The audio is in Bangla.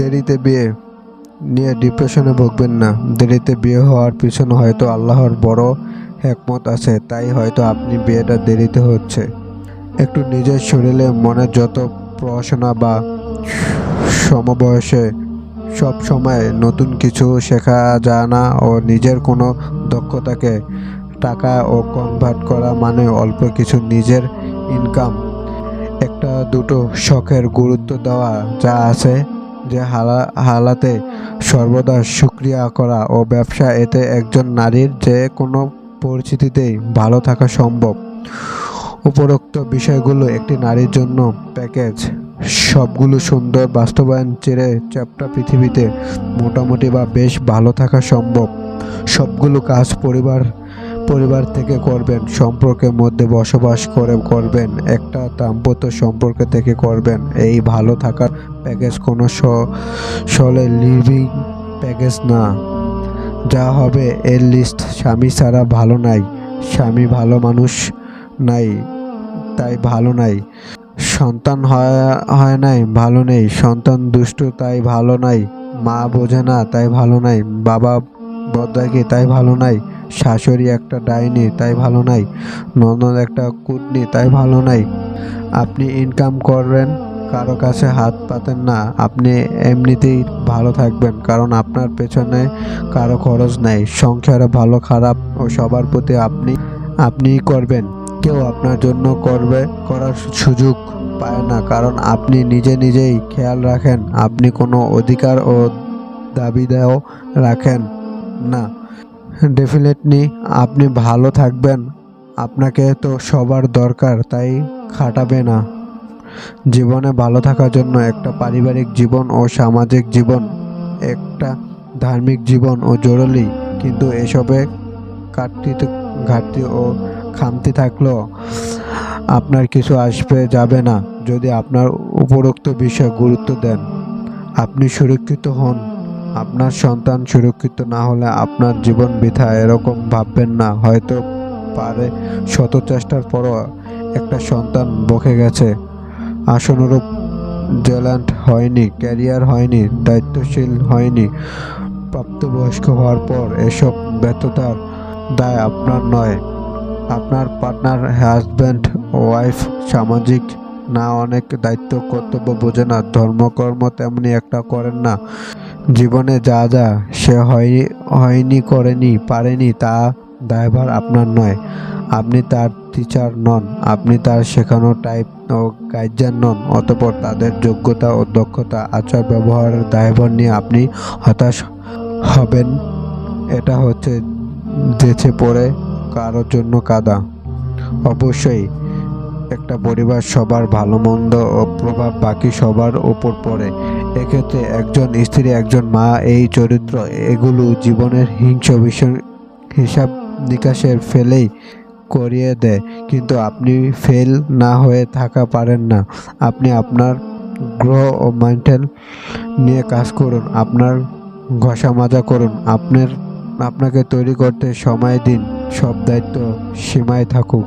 দেরিতে বিয়ে নিয়ে ডিপ্রেশনে ভুগবেন না। দেরিতে বিয়ে হওয়ার পিছনে হয়তো আল্লাহর বড় হিকমত আছে, তাই হয়তো আপনি বিয়েটা দেরিতে হচ্ছে। একটু নিজের শরীরে মনে যত পড়াশোনা বা সমবয়সে সব সময় নতুন কিছু শেখা যায় না, ও নিজের কোনো দক্ষতাকে টাকা ও কনভার্ট করা মানে অল্প কিছু নিজের ইনকাম। একটা দুটো শখের গুরুত্ব দেওয়া যা আছে যে হালাতে সর্বদা শুকরিয়া করা ও ব্যবসা, এতে একজন নারীর যে কোনো পরিস্থিতিতেই ভালো থাকা সম্ভব। উপরোক্ত বিষয়গুলো একটি নারীর জন্য প্যাকেজ। সবগুলো সুন্দর বাস্তবায়ন চেয়ে চ্যাপ্টা পৃথিবীতে মোটামুটি বা বেশ ভালো থাকা সম্ভব। সবগুলো কাজ পরিবার থেকে করবেন, সম্পর্কের মধ্যে বসবাস করে করবেন, একটা দাম্পত্য সম্পর্ক থেকে করবেন। এই ভালো থাকার প্যাকেজ কোনো সলে লিভিং প্যাকেজ না। যা হবে এর লিস্ট। স্বামী ছাড়া ভালো নাই, স্বামী ভালো মানুষ নাই তাই ভালো নাই, সন্তান হয় নাই ভালো নেই, সন্তান দুষ্ট তাই ভালো নাই, মা বোঝে না তাই ভালো নাই, বাবা বদরাগী তাই ভালো নাই, শাশুড়ি একটা ডাইনি তাই ভালো নাই, ননদ একটা কুটনি তাই ভালো নাই। আপনি ইনকাম করেন, কারো কাছে হাত পাতেন না, আপনি এমনিতেই ভালো থাকবেন, কারণ আপনার পেছনে কারো খরচ নাই। সংসারে ভালো খারাপ ও সবার প্রতি আপনিই করবেন, কেউ আপনার জন্য করার সুযোগ পায় না, কারণ আপনি নিজেই খেয়াল রাখেন। আপনি কোনো অধিকার ও দাবিদাও রাখেন না। ডেফিনেটলি আপনি ভালো থাকবেন, আপনাকে তো সবার দরকার, তাই খাটাবে না। জীবনে ভালো থাকার জন্য একটা পারিবারিক জীবন ও সামাজিক জীবন, একটা ধার্মিক জীবন ও জরুরি। কিন্তু এসবে ঘাটতি ও খামতি থাকলেও আপনার কিছু আসবে যাবে না যদি আপনার উপরোক্ত বিষয়ে গুরুত্ব দেন। আপনি সুরক্ষিত হন, আপনার সন্তান সুরক্ষিত না হলে আপনার জীবন বৃথা এরকম ভাববেন না। হয়তো পারে শত চেষ্টার পরও একটা সন্তান বকে গেছে, আশানুরূপ রেজাল্ট হয়নি, ক্যারিয়ার হয়নি, দায়িত্বশীল হয়নি। প্রাপ্তবয়স্ক হওয়ার পর এসব ব্যর্থতার দায় আপনার নয়, আপনার পার্টনার, হাজব্যান্ড, ওয়াইফ। সামাজিক না অনেক দায়িত্ব কর্তব্য বোঝে না, ধর্মকর্ম তেমনি একটা করেন না। জীবনে যা সে হয়নি করেনি পারেনি তা দায়ভার আপনার নয়। আপনি তার টিচার নন, আপনি তার শেখানো টাইপ ও গাইডার নন। অতঃপর তাদের যোগ্যতা ও দক্ষতা, আচার ব্যবহারের দায়ভার নিয়ে আপনি হতাশ হবেন। এটা হচ্ছে যেচে পড়ে কারোর জন্য কাদা। অবশ্যই একটা পরিবার সবার ভালো মন্দ ও প্রভাব বাকি সবার ওপর পড়ে। এক্ষেত্রে একজন স্ত্রী, একজন মা, এই চরিত্র, এগুলো জীবনের হিসাব নিকাশের ফেলেই করিয়ে দেয়। কিন্তু আপনি ফেল না হয়ে থাকা পারেন না। আপনি আপনার গ্রহ ও মেন্টাল নিয়ে কাজ করুন, আপনার ঘষা মাজা করুন, আপনাকে তৈরি করতে সময় দিন। সব দায়িত্ব সীমায় থাকুক।